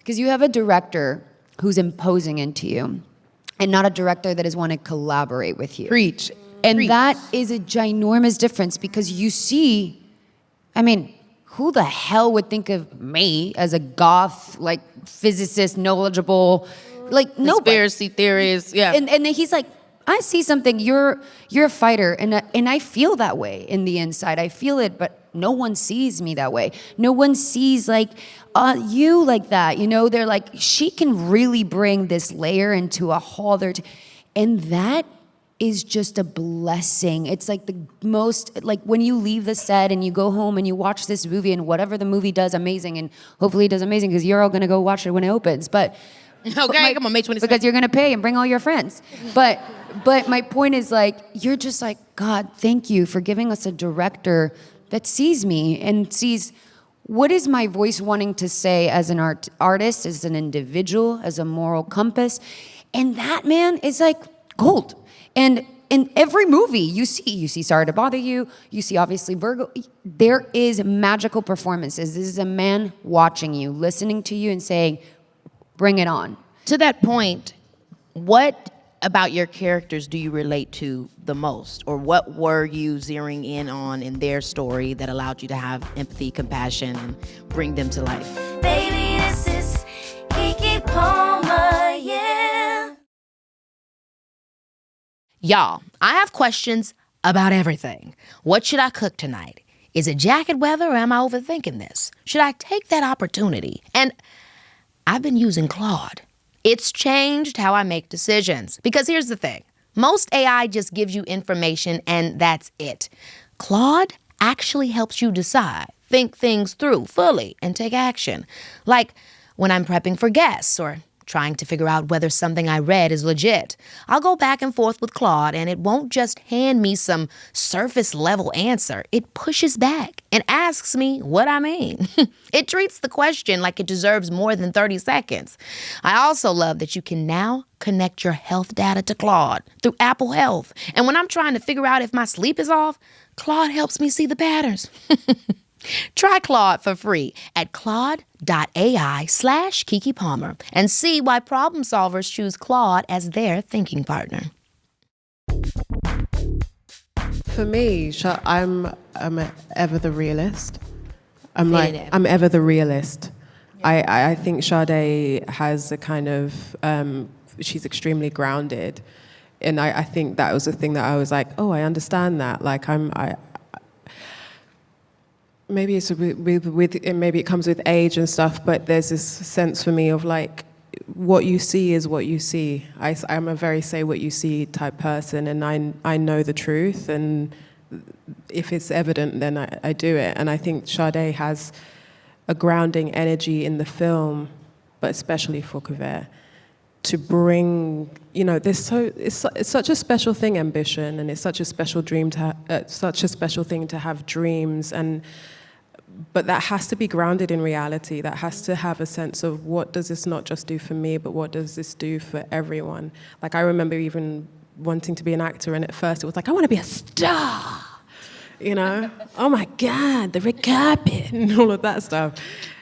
Because you have a director who's imposing into you, and not a director that is want to collaborate with you. Preach. And that is a ginormous difference, because you see, who the hell would think of me as a goth, like, physicist, knowledgeable, like, nobody. Conspiracy theories, yeah. And then he's like, I see something, you're a fighter, and I feel that way in the inside. I feel it, but no one sees me that way. No one sees like you like that. You know, they're like, she can really bring this layer into a whole other, and that is just a blessing. It's like the most, like when you leave the set and you go home and you watch this movie and whatever the movie does amazing, and hopefully it does amazing because you're all gonna go watch it when it opens. But okay, come on, May 22nd. because you're gonna pay and bring all your friends. But my point is like, you're just like, God, thank you for giving us a director that sees me and sees what is my voice wanting to say as an artist, as an individual, as a moral compass. And that, man, is like gold. And in every movie you see Sorry to Bother You, you see obviously Virgo, there is magical performances. This is a man watching you, listening to you and saying, bring it on. To that point, what about your characters do you relate to the most? Or what were you zeroing in on in their story that allowed you to have empathy, compassion, and bring them to life? Baby, this is Keke Palmer, yeah. Y'all, I have questions about everything. What should I cook tonight? Is it jacket weather or am I overthinking this? Should I take that opportunity? And I've been using Claude. It's changed how I make decisions. Because here's the thing. Most AI just gives you information and that's it. Claude actually helps you decide, think things through fully, and take action. Like when I'm prepping for guests or trying to figure out whether something I read is legit. I'll go back and forth with Claude, and it won't just hand me some surface-level answer. It pushes back and asks me what I mean. It treats the question like it deserves more than 30 seconds. I also love that you can now connect your health data to Claude through Apple Health. And when I'm trying to figure out if my sleep is off, Claude helps me see the patterns. Try Claude for free at claude.ai/Keke Palmer and see why problem solvers choose Claude as their thinking partner. For me, I'm ever the realist. I'm ever the realist. I think Sade has a kind of, she's extremely grounded. And I think that was the thing that I was like, oh, I understand that. Like maybe it's maybe it comes with age and stuff, but there's this sense for me of like, what you see is what you see. I'm a very say what you see type person, and I know the truth, and if it's evident, then I do it. And I think Sade has a grounding energy in the film, but especially for Kuvert, to bring, you know, it's such a special thing, ambition, and it's such a special dream such a special thing to have dreams, but that has to be grounded in reality. That has to have a sense of what does this not just do for me, but what does this do for everyone? Like I remember even wanting to be an actor, and at first it was like, I want to be a star, you know? Oh my God, the red carpet and all of that stuff.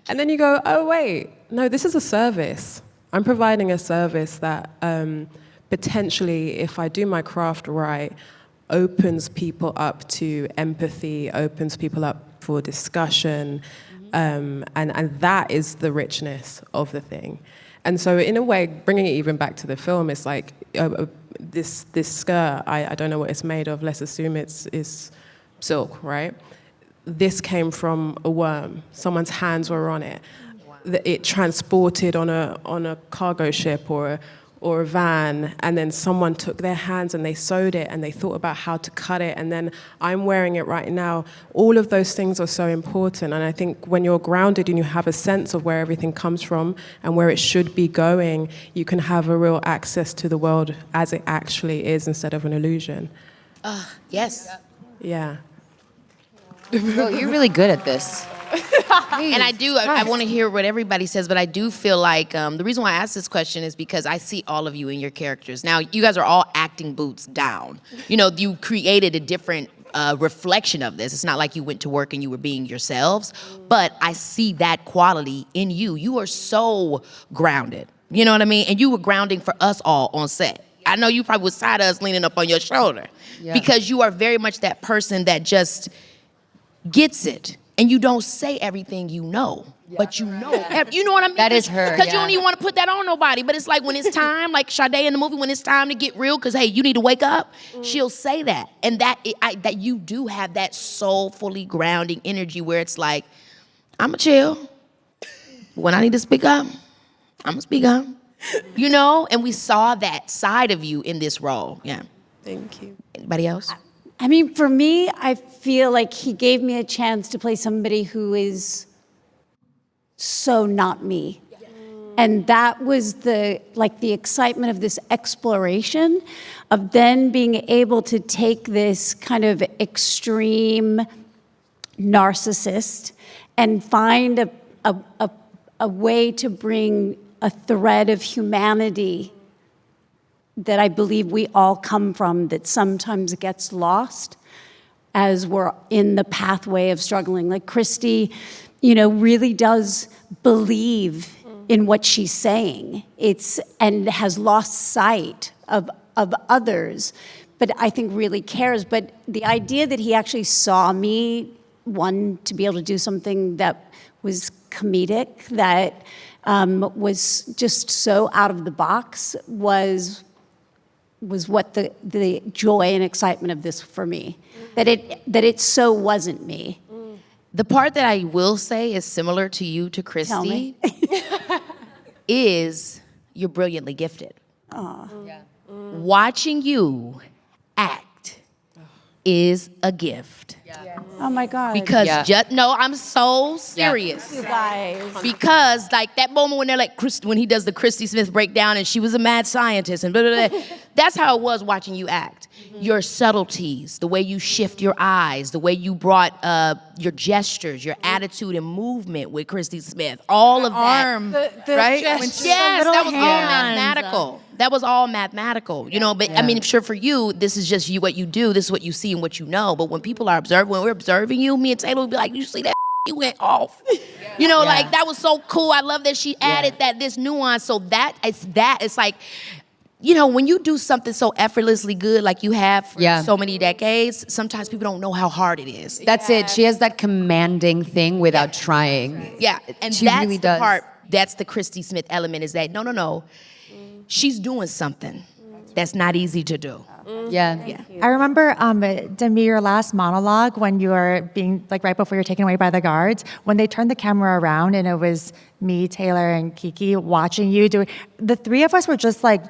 And then you go, oh wait, no, this is a service. I'm providing a service that potentially, if I do my craft right, opens people up to empathy, opens people up for discussion, and that is the richness of the thing. And so in a way, bringing it even back to the film, it's like this skirt, I don't know what it's made of, let's assume it's silk, right? This came from a worm. Someone's hands were on it. Wow. It transported on a cargo ship or a van, and then someone took their hands and they sewed it and they thought about how to cut it, and then I'm wearing it right now. All of those things are so important, and I think when you're grounded and you have a sense of where everything comes from and where it should be going, you can have a real access to the world as it actually is instead of an illusion. Yes. Yeah. Well, you're really good at this. And I want to hear what everybody says, but I do feel like the reason why I asked this question is because I see all of you in your characters. Now, you guys are all acting boots down. You know, you created a different reflection of this. It's not like you went to work and you were being yourselves, but I see that quality in you. You are so grounded. You know what I mean? And you were grounding for us all on set. I know you probably was side of us leaning up on your shoulder because you are very much that person that just gets it. And you don't say everything you know, but you know what I mean? That is her, Because you don't even want to put that on nobody. But it's like when it's time, like Sade in the movie, when it's time to get real, because, hey, you need to wake up, she'll say that. And that you do have that soulfully grounding energy where it's like, I'm going to chill. When I need to speak up, I'm going to speak up. You know? And we saw that side of you in this role. Yeah. Thank you. Anybody else? I mean, for me, I feel like he gave me a chance to play somebody who is so not me. And that was the excitement of this exploration of then being able to take this kind of extreme narcissist and find a way to bring a thread of humanity that I believe we all come from that sometimes gets lost as we're in the pathway of struggling. Like Christy, really does believe in what she's saying. And has lost sight of others, but I think really cares. But the idea that he actually saw me, one, to be able to do something that was comedic, that was just so out of the box was what the joy and excitement of this for me. That it so wasn't me. The part that I will say is similar to you, to Christy, Tell me. is you're brilliantly gifted. Watching you act is a gift. Oh my God. Because I'm so serious. You guys. Because like that moment when they're like, when he does the Christy Smith breakdown and she was a mad scientist and blah, blah, blah. That's how it was watching you act. Your subtleties, the way you shift your eyes, the way you brought your gestures, your attitude and movement with Christy Smith, all of that. Arm, the right? gestures. Yes, that was all hands. mathematical. That was all mathematical, but I mean, sure, for you, this is just what you do, this is what you see and what you know, but when people are when we're observing you, me and Taylour would be like, you see that you went off. Like that was so cool. I love that she added this nuance. So it's like, when you do something so effortlessly good like you have for so many decades, sometimes people don't know how hard it is. That's it. She has that commanding thing without trying. Yeah, and she that's really the does. part, that's the Christy Smith element, is that no. She's doing something that's not easy to do. Yeah. I remember, Demi, your last monologue when you were being, like right before you're taken away by the guards, when they turned the camera around and it was me, Taylour, and Keke watching you do it. The three of us were just like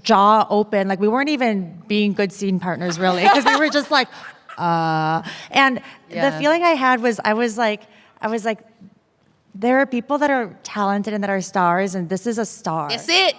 jaw open. Like we weren't even being good scene partners really, because we were just like, And the feeling I had was, I was like, there are people that are talented and that are stars, and this is a star. That's it.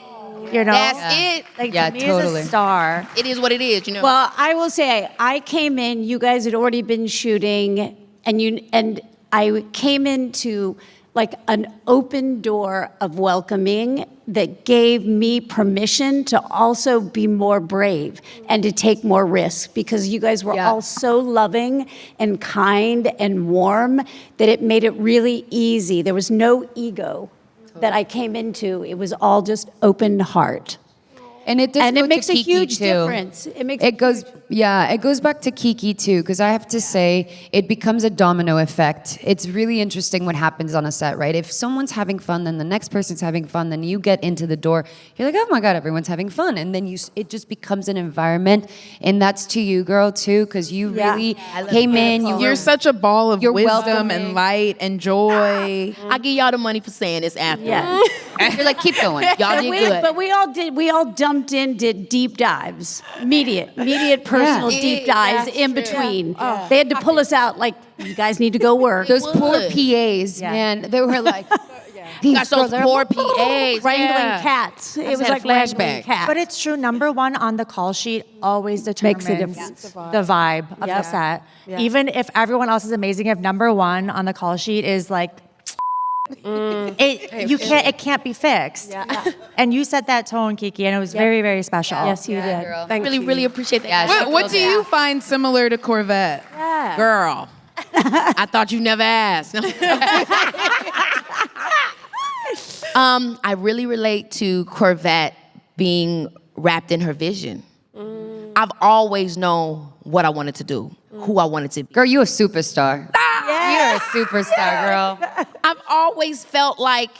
That's it. Like, Yeah, to me, totally. is a star. It is what it is, Well, I will say, I came in, you guys had already been shooting, and I came into like an open door of welcoming that gave me permission to also be more brave and to take more risks, because you guys were all so loving and kind and warm that it made it really easy. There was no ego that I came into. It was all just open heart. And it makes a Keke huge too. difference. It goes back to Keke too, because I have to say it becomes a domino effect. It's really interesting what happens on a set, right? If someone's having fun, then the next person's having fun, then you get into the door, you're like, oh my God, everyone's having fun. And then it just becomes an environment. And that's to you, girl, too, because you really came in. You're such a ball of wisdom welcoming. and light and joy. I give y'all the money for saying this after. Yeah. You're like, keep going. Y'all did good. But we all dumped in, did deep dives, immediate personal deep dives in between. They had to pull us out like, you guys need to go work. Those poor PAs, man, they were like, Got those poor PAs. Wrangling cats. It was had a like wrangling flashback. cats. But it's true, number one on the call sheet always determines Makes a difference. the vibe of the set. Even if everyone else is amazing, if number one on the call sheet is like, it can't be fixed. And you set that tone, Keke, and it was very, very special. Yes, you did. girl. Thank you. Really appreciate that. What do you find similar to Corvette? Girl, I thought you never asked. I really relate to Corvette being wrapped in her vision. I've always known what I wanted to do, who I wanted to be. Girl, you a superstar. Yeah. a superstar, girl. I've always felt like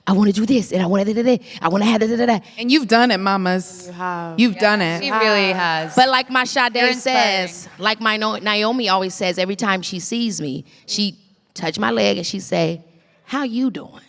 I want to do this and I want to I want to have da. And you've done it, mamas. You've done it. She really has. But like my Sade You're says, like my Naomi always says, every time she sees me, she touch my leg and she say, "How you doing?"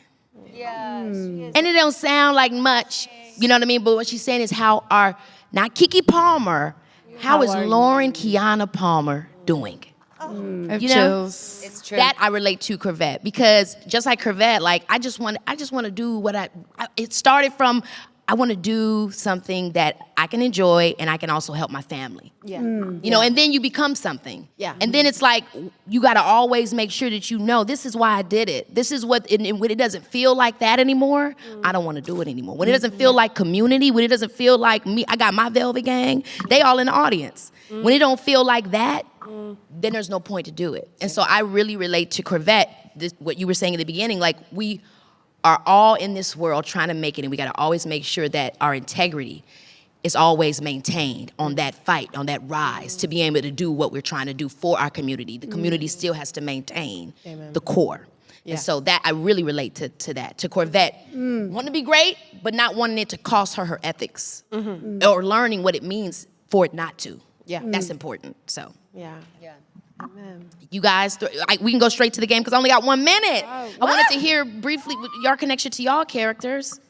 And it don't sound like much, you know what I mean? But what she's saying is how are, not Keke Palmer, how is Lauren Kiana Palmer doing? I have You know? chills. It's true. That I relate to Corvette because just like Corvette, like I just want to do what it started from. I want to do something that I can enjoy and I can also help my family. Yeah. You know, and then you become something. Yeah. And then it's like you got to always make sure that you know this is why I did it. This is what. And when it doesn't feel like that anymore, I don't want to do it anymore. When it doesn't feel like community, when it doesn't feel like me, I got my Velvet Gang. They all in the audience. When it don't feel like that, then there's no point to do it. And so I really relate to Corvette. What you were saying in the beginning, like we are all in this world trying to make it, and we got to always make sure that our integrity is always maintained on that fight, on that rise, to be able to do what we're trying to do for our community. The community still has to maintain the core. And so that I really relate to that, to Corvette. Want to be great, but not wanting it to cost her ethics or learning what it means for it not to. Yeah. That's important. So. Yeah. You guys, we can go straight to the game because I only got 1 minute. I wanted to hear briefly your connection to y'all characters.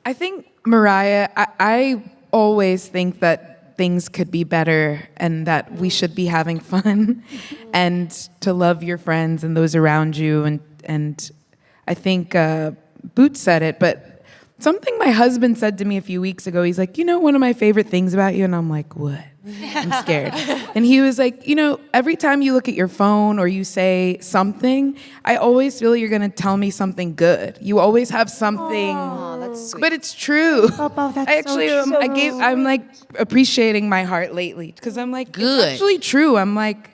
I think, Mariah, I always think that things could be better and that we should be having fun and to love your friends and those around you. And I think Boots said it, but something my husband said to me a few weeks ago, he's like, you know, one of my favorite things about you? And I'm like, what? I'm scared. And he was like, you know, every time you look at your phone or you say something, I always feel you're going to tell me something good. You always have something. Oh, that's sweet. But it's true. Oh, that's I actually, so I'm like appreciating my heart lately because I'm like, Good. it's actually true. I'm like,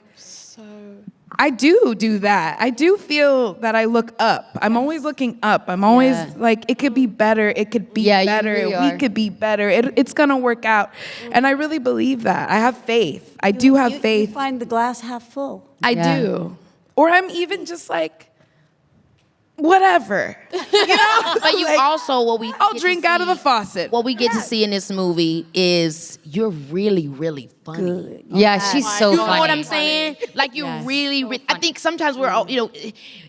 I do that. I do feel that I look up. I'm always looking up. I'm always like, it could be better. It could be better. Really we are. could be better. It's going to work out. And I really believe that. I have faith. I do have You faith. find the glass half full. I do. Or I'm even just like, whatever. You know? But you also, what we I'll get to drink out of the see- faucet. What we get to see in this movie is you're really, really funny. Yeah, she's so You funny. know what I'm saying? Like you really, I think sometimes we're all, you know,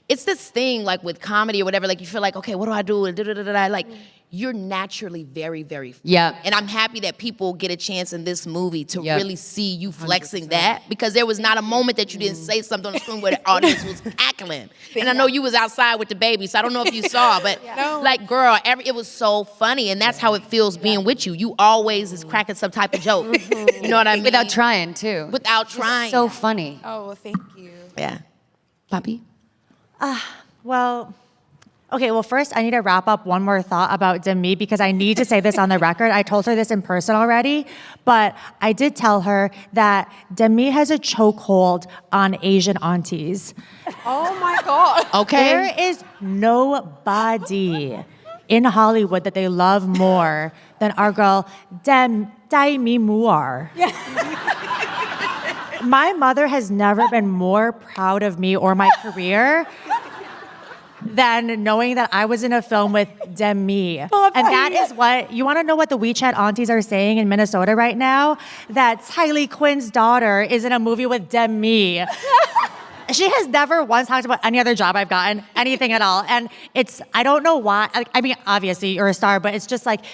it's this thing like with comedy or whatever, like you feel like, okay, what do I do? And da-da-da-da-da. Like you're naturally very, very funny. Yeah. And I'm happy that people get a chance in this movie to Yep. really see you flexing that because there was not a moment that you didn't say something on the screen where the audience was cackling. And I know you was outside with the baby, so I don't know if you saw, but like, girl, it was so funny, and that's how it feels being with you. You always is cracking some type of joke. You know what I mean? Without trying, too. Without trying. So funny. Oh, well, thank you. Yeah. Poppy? Well, okay, well, first I need to wrap up one more thought about Demi because I need to say this on the record. I told her this in person already, but I did tell her that Demi has a chokehold on Asian aunties. Oh my God. Okay. There is nobody in Hollywood that they love more than our girl Demi Moore. My mother has never been more proud of me or my career than knowing that I was in a film with Demi. And that is what, you wanna know what the WeChat aunties are saying in Minnesota right now? That Tylee Quinn's daughter is in a movie with Demi. She has never once talked about any other job I've gotten, anything at all. And I don't know why, I mean, obviously you're a star, but it's just like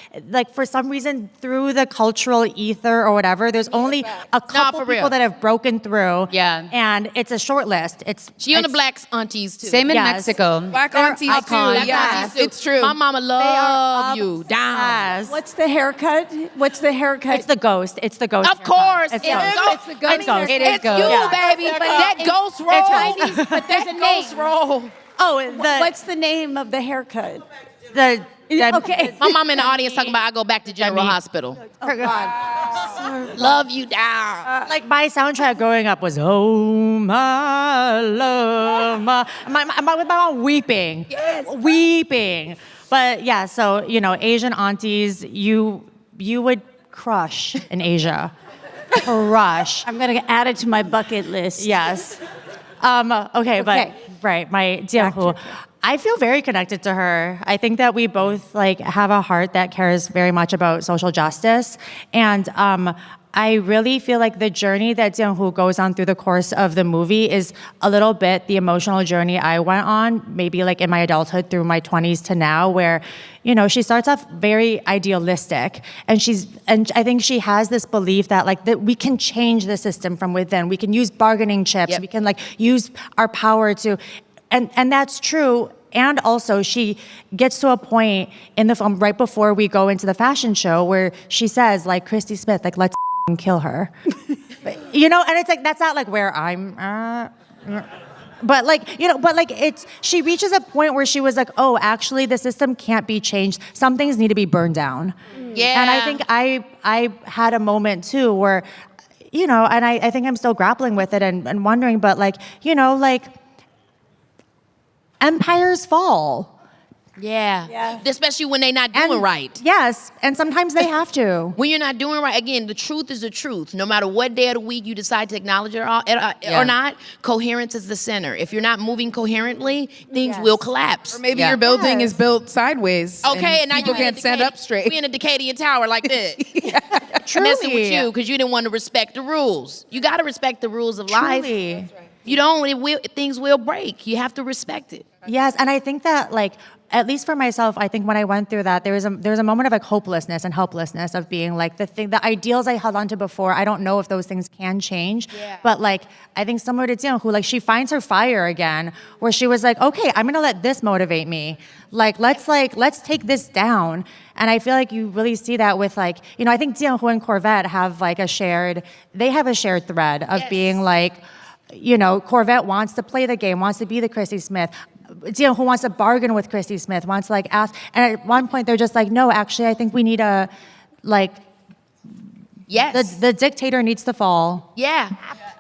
for some reason through the cultural ether or whatever, there's only a couple for real. people that have broken through. Yeah. And it's a short list. She on the black aunties too. Same in Yes. Mexico. Black aunties too. icons. Yes, it's true. My mama love you down. Yes. What's the haircut? What's the haircut? It's the ghost. It's the ghost. Of course, It's it's ghost. ghost. It's ghost. It is It's ghost. you, Yeah. baby. But that ghost roll. but there's a Ghost name. roll. Oh, What's the name of the haircut? the Okay. My mom in the audience talking about I go back to General Hospital. Oh, God. Love you down. Like my soundtrack growing up was "Oh my love," my mom weeping, weeping. But yeah, so you know, Asian aunties, you would crush in Asia, crush. I'm going to add it to my bucket list. Yes. Okay, but right, my Jianhu. I feel very connected to her. I think that we both like have a heart that cares very much about social justice, and I really feel like the journey that Jianhu goes on through the course of the movie is a little bit the emotional journey I went on, maybe like in my adulthood through my 20s to now, where, you know, she starts off very idealistic, and I think she has this belief that like that we can change the system from within. We can use bargaining chips. We can like use our power to, and that's true. And also, she gets to a point in the film right before we go into the fashion show where she says, like, Christy Smith, like, let's kill her. You know, and it's like, that's not like where I'm, but like, you know, but like she reaches a point where she was like, oh, actually the system can't be changed. Some things need to be burned down. Yeah. And I think I had a moment too where, you know, and I think I'm still grappling with it and wondering, but like, you know, like empires fall. Yeah. Especially when they're not doing right. Yes, and sometimes they have to. When you're not doing right, again, the truth is the truth. No matter what day of the week you decide to acknowledge it or not, coherence is the center. If you're not moving coherently, things will collapse. Or maybe your building is built sideways. Okay, and now people can't stand up straight. We in a Decadian tower like this. Truly. Messing with you because you didn't want to respect the rules. You got to respect the rules of life. If you don't, things will break. You have to respect it. Yes, and I think that like, at least for myself, I think when I went through that, there was a moment of like hopelessness and helplessness of being like the ideals I held onto before. I don't know if those things can change, but like I think similar to Jian, who like she finds her fire again, where she was like, okay, I'm gonna let this motivate me. Let's take this down. And I feel like you really see that with like, you know, I think Jianhu and Corvette have like a shared thread of being like, you know, Corvette wants to play the game, wants to be the Christy Smith. Jianhu wants to bargain with Christy Smith, wants to like ask, and at one point they're just like, no, actually, I think we need a, like, the dictator needs to fall. Yeah,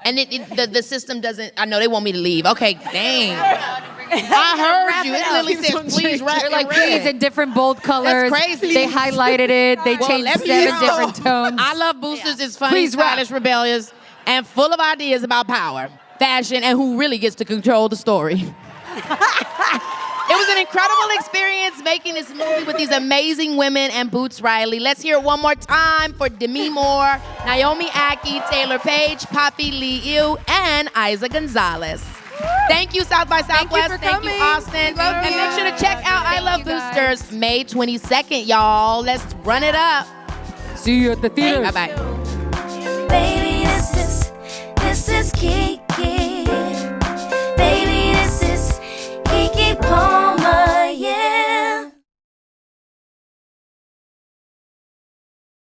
and the system doesn't. I know they want me to leave. Okay, dang. I heard you. It literally says, please wrap it like, please, in different bold colors. That's crazy. They highlighted it. They changed 7 different tones. I Love Boosters is funny, stylish, rebellious, and full of ideas about power, fashion, and who really gets to control the story. It was an incredible experience making this movie with these amazing women and Boots Riley. Let's hear it one more time for Demi Moore, Naomi Ackie, Taylour Paige, Poppy Lee Ew, and Eiza González. Thank you, South by Southwest. Thank you, Austin. And make sure to check out I Love Boosters May 22nd, y'all. Let's run it up. See you at the theater. Bye-bye. Baby,